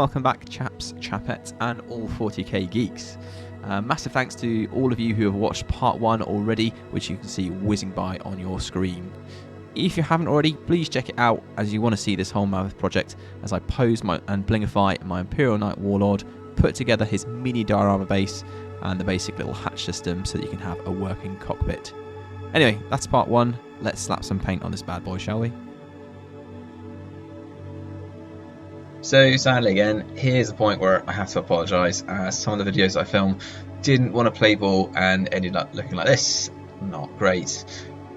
welcome back chaps, chapettes and all 40k geeks. Massive thanks to all of you who have watched part 1 already, which you can see whizzing by on your screen. If you haven't already, please check it out as you want to see this whole mammoth project as I pose and blingify my Imperial Knight warlord, put together his mini diorama base and the basic little hatch system so that you can have a working cockpit. Anyway, that's part 1. Let's slap some paint on this bad boy, shall we? So sadly again, here's the point where I have to apologise, as some of the videos I filmed didn't want to play ball and ended up looking like this. Not great.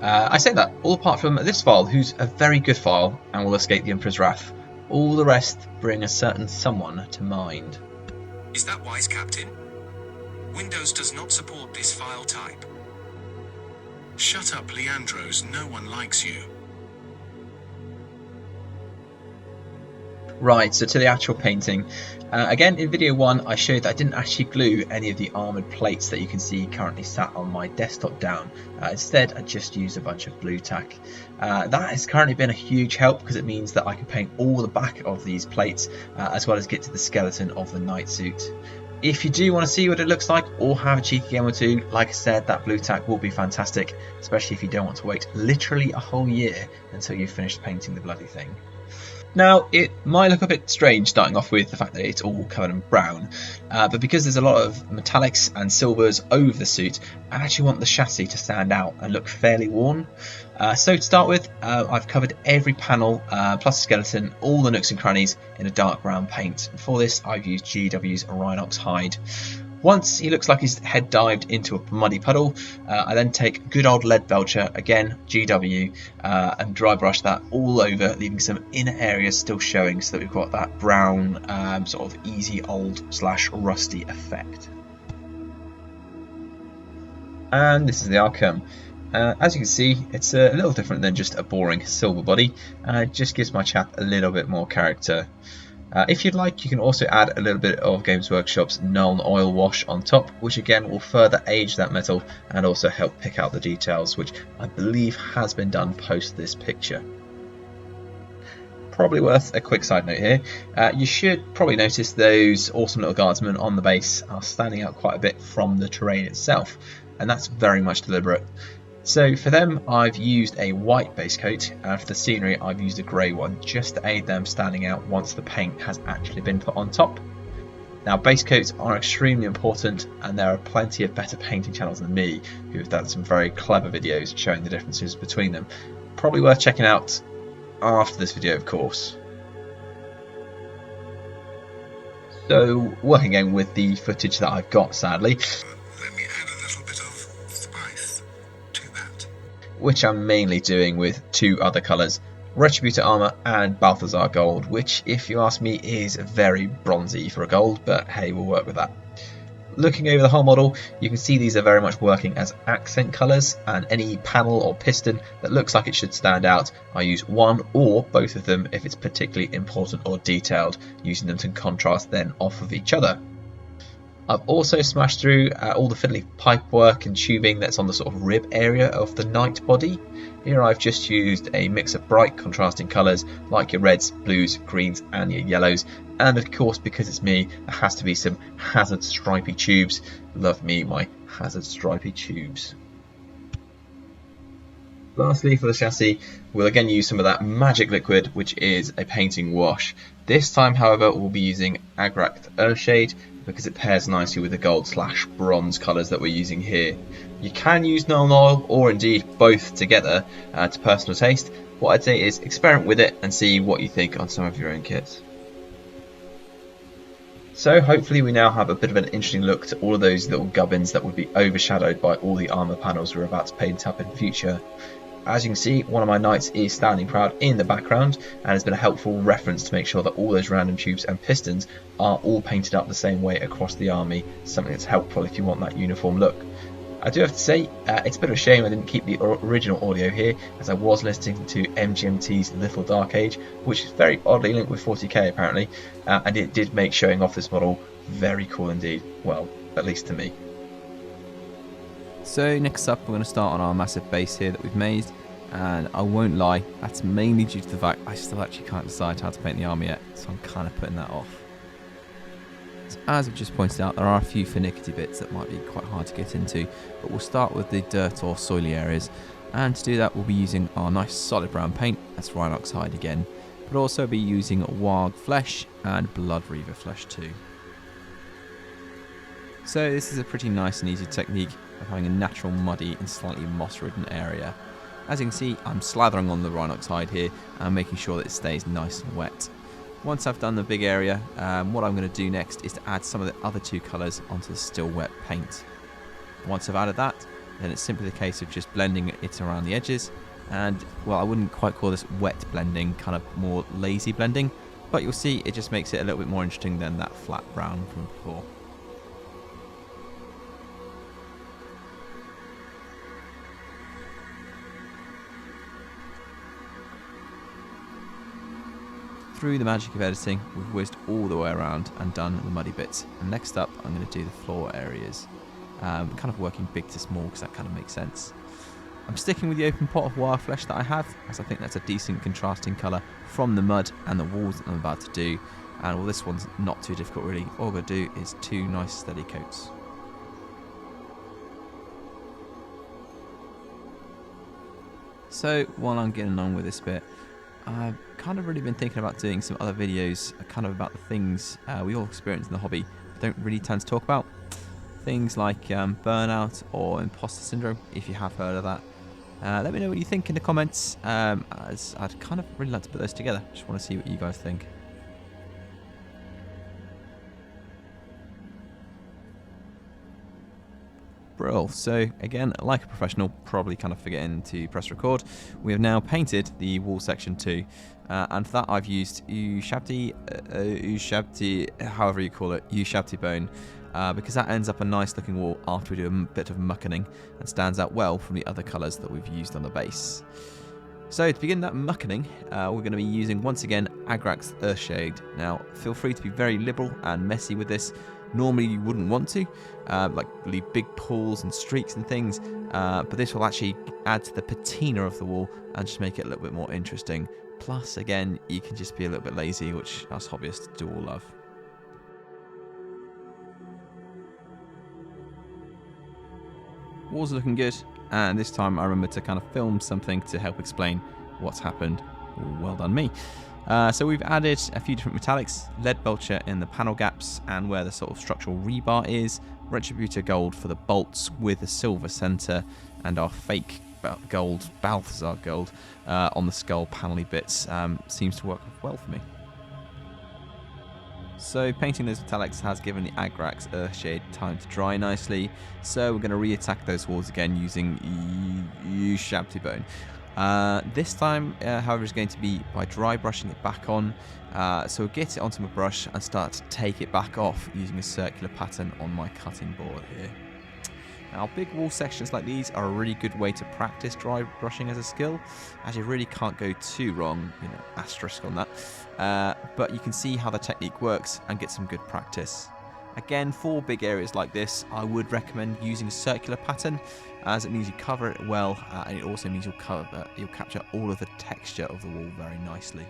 I say that all apart from this file, who's a very good file and will escape the Emperor's wrath. All the rest bring a certain someone to mind. Is that wise, Captain? Windows does not support this file type. Shut up, Leandros, no one likes you. Right, so to the actual painting. Again, in video 1 I showed that I didn't actually glue any of the armoured plates that you can see currently sat on my desktop down. Instead I just used a bunch of blue tack. That has currently been a huge help because it means that I can paint all the back of these plates as well as get to the skeleton of the knight suit. If you do want to see what it looks like or have a cheeky game or two, like I said, that blue tack will be fantastic, especially if you don't want to wait literally a whole year until you've finished painting the bloody thing. Now, it might look a bit strange starting off with the fact that it's all covered in brown, but because there's a lot of metallics and silvers over the suit, I actually want the chassis to stand out and look fairly worn. So to start with, I've covered every panel, plus the skeleton, all the nooks and crannies in a dark brown paint. For this, I've used GW's Rhinox hide. Once he looks like his head dived into a muddy puddle, I then take good old lead belcher, again GW, and dry brush that all over, leaving some inner areas still showing so that we've got that brown sort of easy old / rusty effect. And this is the outcome. As you can see, it's a little different than just a boring silver body, it just gives my chap a little bit more character. If you'd like, you can also add a little bit of Games Workshop's Nuln Oil Wash on top, which again will further age that metal and also help pick out the details, which I believe has been done post this picture. Probably worth a quick side note here, you should probably notice those awesome little guardsmen on the base are standing out quite a bit from the terrain itself, and that's very much deliberate. So for them I've used a white base coat, and for the scenery I've used a grey one just to aid them standing out once the paint has actually been put on top. Now base coats are extremely important, and there are plenty of better painting channels than me who have done some very clever videos showing the differences between them. Probably worth checking out after this video, of course. So working again with the footage that I've got, sadly, Let me add a little bit of spice to that. which I'm mainly doing with two other colours, Retributor Armour and Balthazar Gold, which if you ask me is very bronzy for a gold, but hey, we'll work with that. Looking over the whole model, you can see these are very much working as accent colours, and any panel or piston that looks like it should stand out, I use one or both of them if it's particularly important or detailed, using them to contrast then off of each other. I've also smashed through all the fiddly pipework and tubing that's on the sort of rib area of the knight body. Here I've just used a mix of bright contrasting colours like your reds, blues, greens and your yellows, and of course because it's me there has to be some hazard stripy tubes. Love me my hazard stripy tubes. Lastly, for the chassis, we'll again use some of that magic liquid, which is a painting wash. This time, however, we'll be using Agract Earthshade because it pairs nicely with the gold / bronze colours that we're using here. You can use Nuln Oil or indeed both together to personal taste. What I'd say is experiment with it and see what you think on some of your own kits. So hopefully we now have a bit of an interesting look to all of those little gubbins that would be overshadowed by all the armour panels we're about to paint up in the future. As you can see, one of my knights is standing proud in the background and has been a helpful reference to make sure that all those random tubes and pistons are all painted up the same way across the army, something that's helpful if you want that uniform look. I do have to say, it's a bit of a shame I didn't keep the original audio here, as I was listening to MGMT's Little Dark Age, which is very oddly linked with 40k apparently, and it did make showing off this model very cool indeed, well, at least to me. So next up we're going to start on our massive base here that we've made, and I won't lie, that's mainly due to the fact I still actually can't decide how to paint the army yet, so I'm kind of putting that off. As I've just pointed out, there are a few finicky bits that might be quite hard to get into, but we'll start with the dirt or soily areas, and to do that we'll be using our nice solid brown paint, that's Rhinox hide again, but also be using Warg flesh and Blood Reaver flesh too. So this is a pretty nice and easy technique of having a natural muddy and slightly moss ridden area. As you can see, I'm slathering on the Rhinox hide here and making sure that it stays nice and wet. Once I've done the big area, what I'm going to do next is to add some of the other two colours onto the still wet paint. Once I've added that, then it's simply the case of just blending it around the edges, and well, I wouldn't quite call this wet blending, kind of more lazy blending, but you'll see it just makes it a little bit more interesting than that flat brown from before. Through the magic of editing, we've whizzed all the way around and done the muddy bits. And next up, I'm going to do the floor areas. Kind of working big to small because that kind of makes sense. I'm sticking with the open pot of wire flesh that I have, as I think that's a decent contrasting colour from the mud and the walls that I'm about to do. And well, this one's not too difficult really. All I'm going to do is 2 nice steady coats. So while I'm getting on with this bit, I've kind of really been thinking about doing some other videos kind of about the things we all experience in the hobby but don't really tend to talk about. Things like burnout or imposter syndrome, if you have heard of that. Let me know what you think in the comments, as I'd kind of really like to put those together. Just want to see what you guys think. Brill. So again, like a professional, probably kind of forgetting to press record, we have now painted the wall section too, and for that I've used Ushabti, however you call it, Ushabti bone, because that ends up a nice looking wall after we do a bit of muckening and stands out well from the other colours that we've used on the base. So to begin that muckening, we're going to be using once again Agrax Earthshade. Now feel free to be very liberal and messy with this. Normally you wouldn't want to, like leave big pools and streaks and things, but this will actually add to the patina of the wall and just make it a little bit more interesting. Plus, again, you can just be a little bit lazy, which us hobbyists do all love. Walls are looking good, and this time I remember to kind of film something to help explain what's happened. Well done me. So we've added a few different metallics, lead belcher in the panel gaps and where the sort of structural rebar is, retributor gold for the bolts with a silver centre, and our fake gold, Balthazar gold, on the skull panelly bits. Seems to work well for me. So painting those metallics has given the Agrax Earthshade time to dry nicely, so we're going to re-attack those walls again using Ushabti bone. This time, however, is going to be by dry brushing it back on. So we'll get it onto my brush and start to take it back off using a circular pattern on my cutting board here. Now, big wall sections like these are a really good way to practice dry brushing as a skill, as you really can't go too wrong, asterisk on that. But you can see how the technique works and get some good practice. Again, for big areas like this, I would recommend using a circular pattern, as it means you cover it well, and it also means you'll capture all of the texture of the wall very nicely.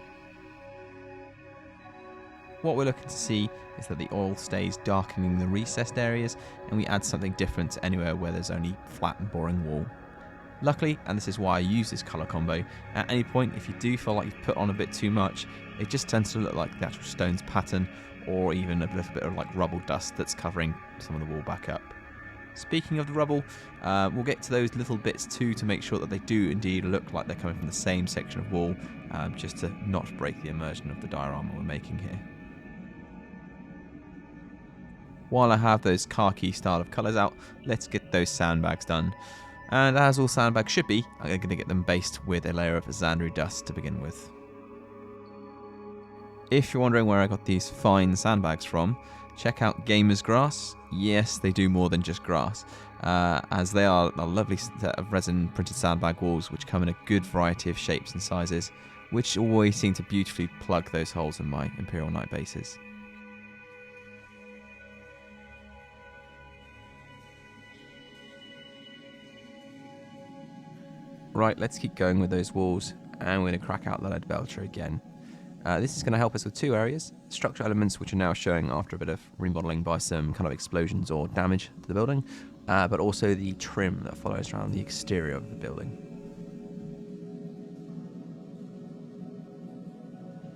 What we're looking to see is that the oil stays darkening the recessed areas, and we add something different to anywhere where there's only flat and boring wall. Luckily, and this is why I use this colour combo, at any point if you do feel like you've put on a bit too much, it just tends to look like the actual stone's pattern, or even a little bit of like rubble dust that's covering some of the wall back up. Speaking of the rubble, we'll get to those little bits too to make sure that they do indeed look like they're coming from the same section of wall, just to not break the immersion of the diorama we're making here. While I have those khaki style of colours out, let's get those sandbags done. And as all sandbags should be, I'm going to get them based with a layer of Xandri dust to begin with. If you're wondering where I got these fine sandbags from, check out Gamer's Grass. Yes, they do more than just grass, as they are a lovely set of resin printed sandbag walls which come in a good variety of shapes and sizes, which always seem to beautifully plug those holes in my Imperial Knight bases. Right, let's keep going with those walls, and we're going to crack out the lead belcher again. This is going to help us with two areas: structural elements, which are now showing after a bit of remodeling by some kind of explosions or damage to the building, but also the trim that follows around the exterior of the building.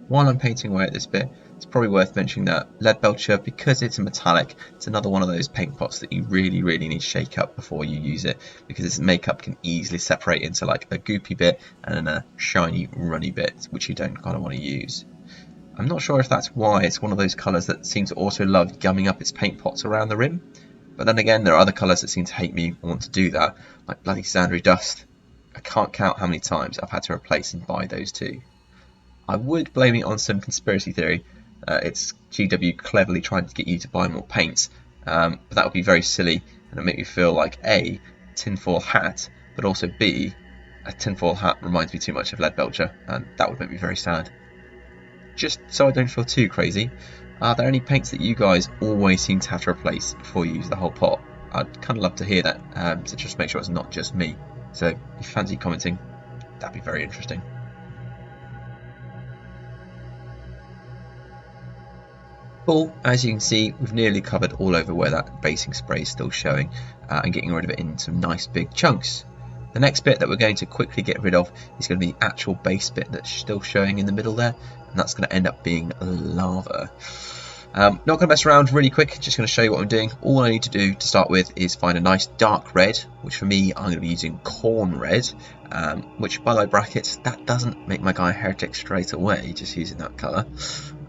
While I'm painting away at this bit, it's probably worth mentioning that Leadbelcher, because it's a metallic, it's another one of those paint pots that you really need to shake up before you use it, because its makeup can easily separate into like a goopy bit and then a shiny runny bit, which you don't kind of want to use. I'm not sure if that's why it's one of those colours that seem to also love gumming up its paint pots around the rim, but then again there are other colours that seem to hate me and want to do that, like bloody Sandery Dust. I can't count how many times I've had to replace and buy those two. I would blame it on some conspiracy theory. It's GW cleverly trying to get you to buy more paints, but that would be very silly and it would make me feel like A, tinfoil hat, but also B, a tinfoil hat reminds me too much of Leadbelcher, and that would make me very sad. Just so I don't feel too crazy, are there any paints that you guys always seem to have to replace before you use the whole pot? I'd kind of love to hear that, to just make sure it's not just me. So if you fancy commenting, that'd be very interesting. Well, as you can see, we've nearly covered all over where that basing spray is still showing, and getting rid of it in some nice big chunks. The next bit that we're going to quickly get rid of is going to be the actual base bit that's still showing in the middle there, and that's going to end up being lava. Not going to mess around, really quick, just going to show you what I'm doing. All I need to do to start with is find a nice dark red, which for me I'm going to be using corn red, which by the way brackets, that doesn't make my guy a heretic straight away, just using that colour.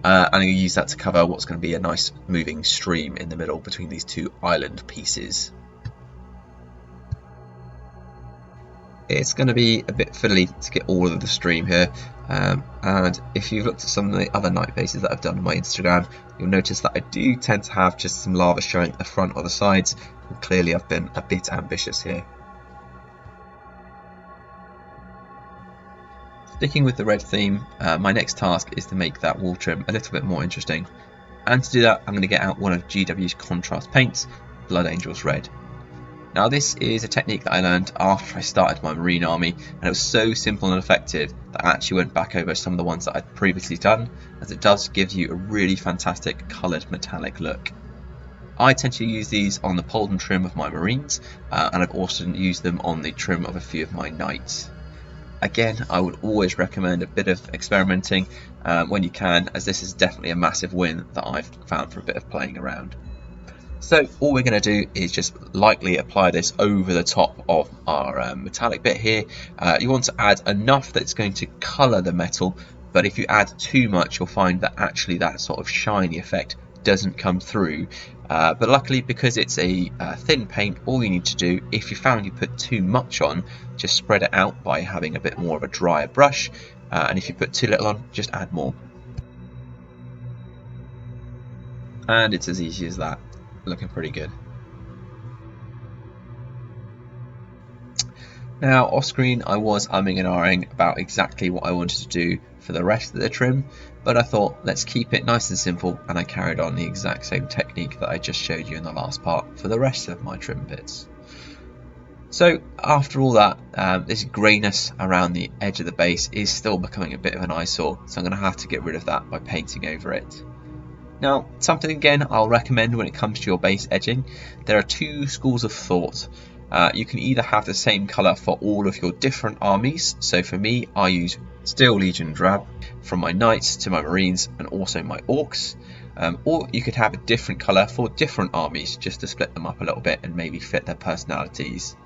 And I'm going to use that to cover what's going to be a nice moving stream in the middle between these two island pieces. It's going to be a bit fiddly to get all of the stream here, and if you've looked at some of the other night bases that I've done on my Instagram, you'll notice that I do tend to have just some lava showing at the front or the sides, and clearly I've been a bit ambitious here. Sticking with the red theme, my next task is to make that wall trim a little bit more interesting, and to do that I'm going to get out one of GW's contrast paints, Blood Angels Red. Now this is a technique that I learned after I started my Marine army, and it was so simple and effective that I actually went back over some of the ones that I'd previously done, as it does give you a really fantastic coloured metallic look. I tend to use these on the Polden trim of my Marines, and I've also used them on the trim of a few of my Knights. Again, I would always recommend a bit of experimenting when you can, as this is definitely a massive win that I've found for a bit of playing around. So all we're going to do is just lightly apply this over the top of our metallic bit here. You want to add enough that's going to colour the metal, but if you add too much you'll find that actually that sort of shiny effect doesn't come through. But luckily, because it's a thin paint, all you need to do, if you found you put too much on, just spread it out by having a bit more of a drier brush, and if you put too little on, just add more. And it's as easy as that. Looking pretty good. Now off screen I was umming and ahhing about exactly what I wanted to do for the rest of the trim, but I thought let's keep it nice and simple, and I carried on the exact same technique that I just showed you in the last part for the rest of my trim bits. So after all that, this greyness around the edge of the base is still becoming a bit of an eyesore, so I'm going to have to get rid of that by painting over it. Now, something again I'll recommend when it comes to your base edging, there are two schools of thought. You can either have the same colour for all of your different armies, so for me I use Steel Legion Drab from my Knights to my Marines and also my Orcs, or you could have a different colour for different armies just to split them up a little bit and maybe fit their personalities.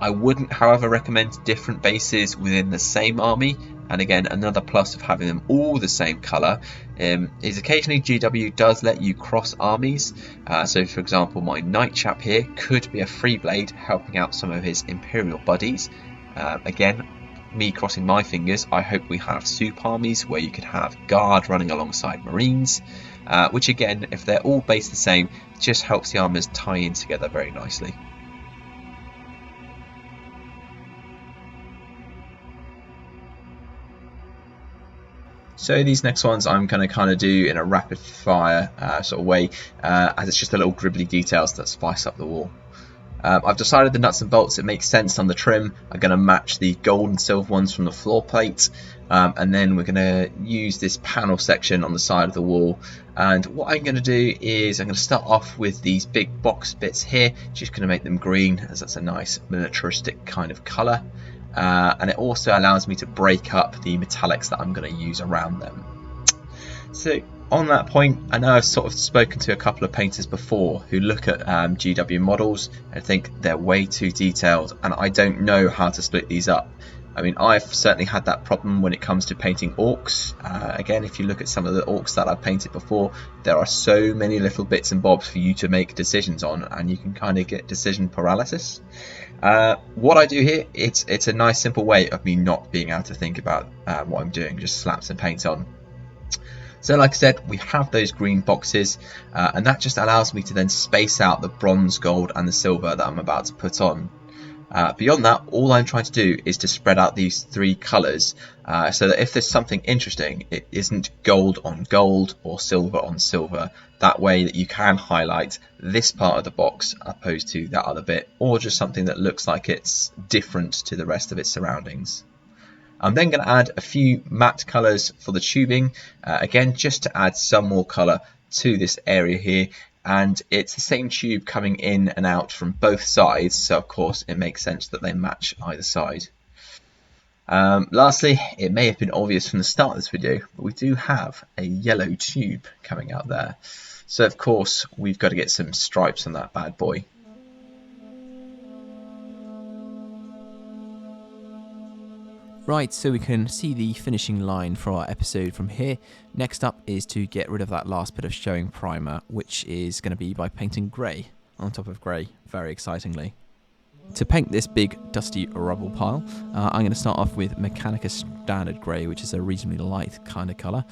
I wouldn't however recommend different bases within the same army, and again another plus of having them all the same colour is occasionally GW does let you cross armies, so for example my Knight chap here could be a free blade helping out some of his Imperial buddies. Again, me crossing my fingers, I hope we have soup armies where you could have Guard running alongside Marines, which again if they're all based the same just helps the armours tie in together very nicely. So these next ones I'm going to kind of do in a rapid fire sort of way, as it's just the little gribbly details that spice up the wall. I've decided the nuts and bolts, it makes sense on the trim, are going to match the gold and silver ones from the floor plate. and then we're going to use this panel section on the side of the wall. And what I'm going to do is I'm going to start off with these big box bits here, just going to make them green, as that's a nice militaristic kind of colour. And it also allows me to break up the metallics that I'm going to use around them. So on that point, I know I've sort of spoken to a couple of painters before who look at GW models and think they're way too detailed, and I don't know how to split these up. I mean, I've certainly had that problem when it comes to painting orcs. Again, if you look at some of the orcs that I've painted before, there are so many little bits and bobs for you to make decisions on, and you can kind of get decision paralysis. What I do here, it's a nice simple way of me not being able to think about what I'm doing, just slap some paint on. So like I said, we have those green boxes, and that just allows me to then space out the bronze, gold and the silver that I'm about to put on. Beyond that, all I'm trying to do is to spread out these three colours, so that if there's something interesting, it isn't gold on gold or silver on silver. That way that you can highlight this part of the box opposed to that other bit, or just something that looks like it's different to the rest of its surroundings. I'm then going to add a few matte colours for the tubing, again just to add some more colour to this area here. And it's the same tube coming in and out from both sides, so of course it makes sense that they match either side. Lastly, it may have been obvious from the start of this video, but we do have a yellow tube coming out there. So of course we've got to get some stripes on that bad boy. Right, so we can see the finishing line for our episode from here. Next up is to get rid of that last bit of showing primer, which is going to be by painting grey on top of grey, very excitingly. To paint this big dusty rubble pile, I'm going to start off with Mechanica Standard Grey, which is a reasonably light kind of colour.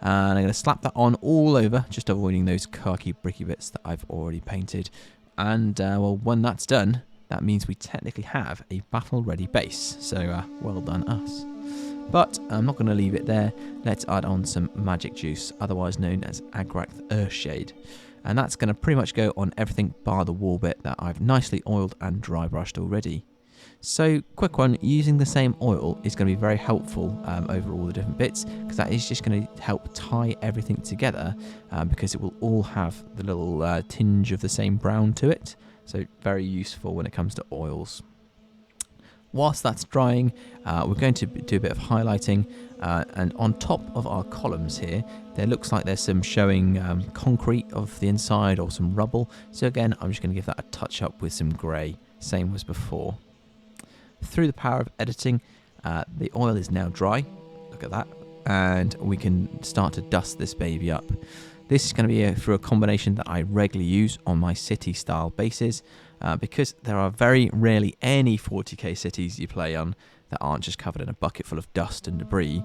And I'm going to slap that on all over, just avoiding those khaki bricky bits that I've already painted. And well, when that's done, that means we technically have a battle-ready base, so well done us. But I'm not going to leave it there. Let's add on some magic juice, otherwise known as Agrax Earthshade. And that's going to pretty much go on everything bar the wall bit that I've nicely oiled and dry brushed already. So, quick one, using the same oil is going to be very helpful over all the different bits, because that is just going to help tie everything together, because it will all have the little tinge of the same brown to it. So very useful when it comes to oils. Whilst that's drying, we're going to do a bit of highlighting, and on top of our columns here, there looks like there's some showing concrete of the inside or some rubble. So again, I'm just going to give that a touch up with some grey, same as before. Through the power of editing, the oil is now dry, look at that, and we can start to dust this baby up. This is going to be through a combination that I regularly use on my city style bases, because there are very rarely any 40k cities you play on that aren't just covered in a bucket full of dust and debris.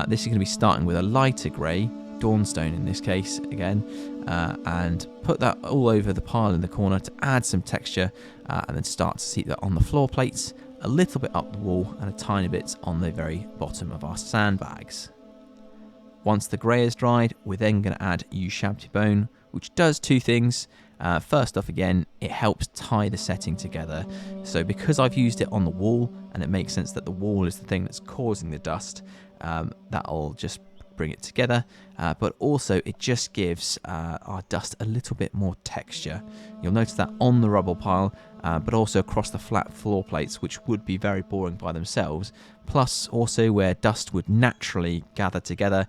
This is going to be starting with a lighter grey, Dawnstone in this case again, and put that all over the pile in the corner to add some texture, and then start to see that on the floor plates, a little bit up the wall and a tiny bit on the very bottom of our sandbags. Once the grey is dried, we're then going to add Ushabti Bone, which does two things. First off, again, it helps tie the setting together. So because I've used it on the wall, and it makes sense that the wall is the thing that's causing the dust, that'll just bring it together. But also, it just gives our dust a little bit more texture. You'll notice that on the rubble pile, but also across the flat floor plates, which would be very boring by themselves. Plus, also where dust would naturally gather together,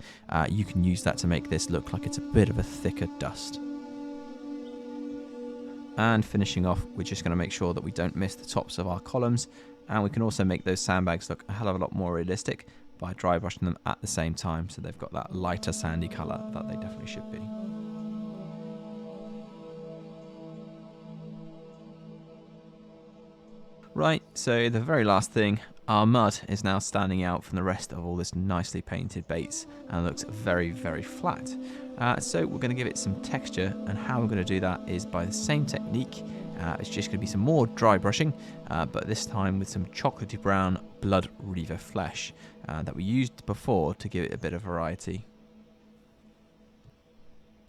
you can use that to make this look like it's a bit of a thicker dust. And finishing off, we're just going to make sure that we don't miss the tops of our columns, and we can also make those sandbags look a hell of a lot more realistic by dry brushing them at the same time, so they've got that lighter sandy colour that they definitely should be. Right, so the very last thing, our mud is now standing out from the rest of all this nicely painted base and looks very, very flat. So we're going to give it some texture, and how we're going to do that is by the same technique. It's just going to be some more dry brushing, but this time with some chocolatey brown Blood Reaver flesh that we used before to give it a bit of variety.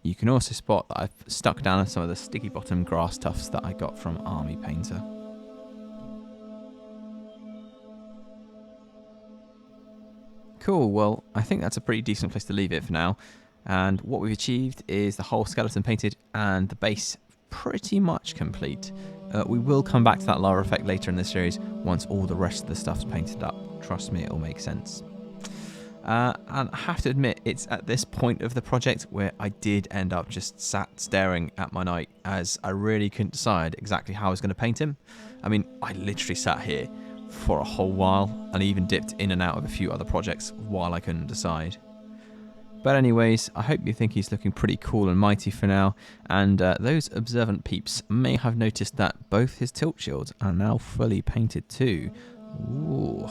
You can also spot that I've stuck down some of the sticky bottom grass tufts that I got from Army Painter. Cool, well, I think that's a pretty decent place to leave it for now. And what we've achieved is the whole skeleton painted and the base pretty much complete. We will come back to that lava effect later in this series once all the rest of the stuff's painted up. Trust me, it'll make sense. And I have to admit, it's at this point of the project where I did end up just sat staring at my knight, as I really couldn't decide exactly how I was going to paint him. I mean, I literally sat here for a whole while and even dipped in and out of a few other projects while I couldn't decide. But anyways, I hope you think he's looking pretty cool and mighty for now, and those observant peeps may have noticed that both his tilt shields are now fully painted too. Ooh.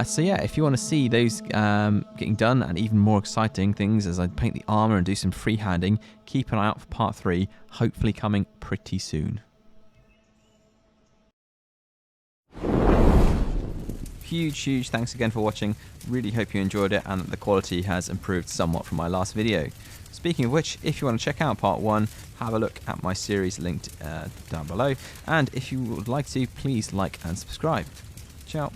So yeah, if you want to see those getting done and even more exciting things as I paint the armour and do some freehanding, keep an eye out for part 3, hopefully coming pretty soon. Huge thanks again for watching. Really hope you enjoyed it and that the quality has improved somewhat from my last video. Speaking of which, if you want to check out part 1, have a look at my series linked down below, and if you would like to, please like and subscribe. Ciao.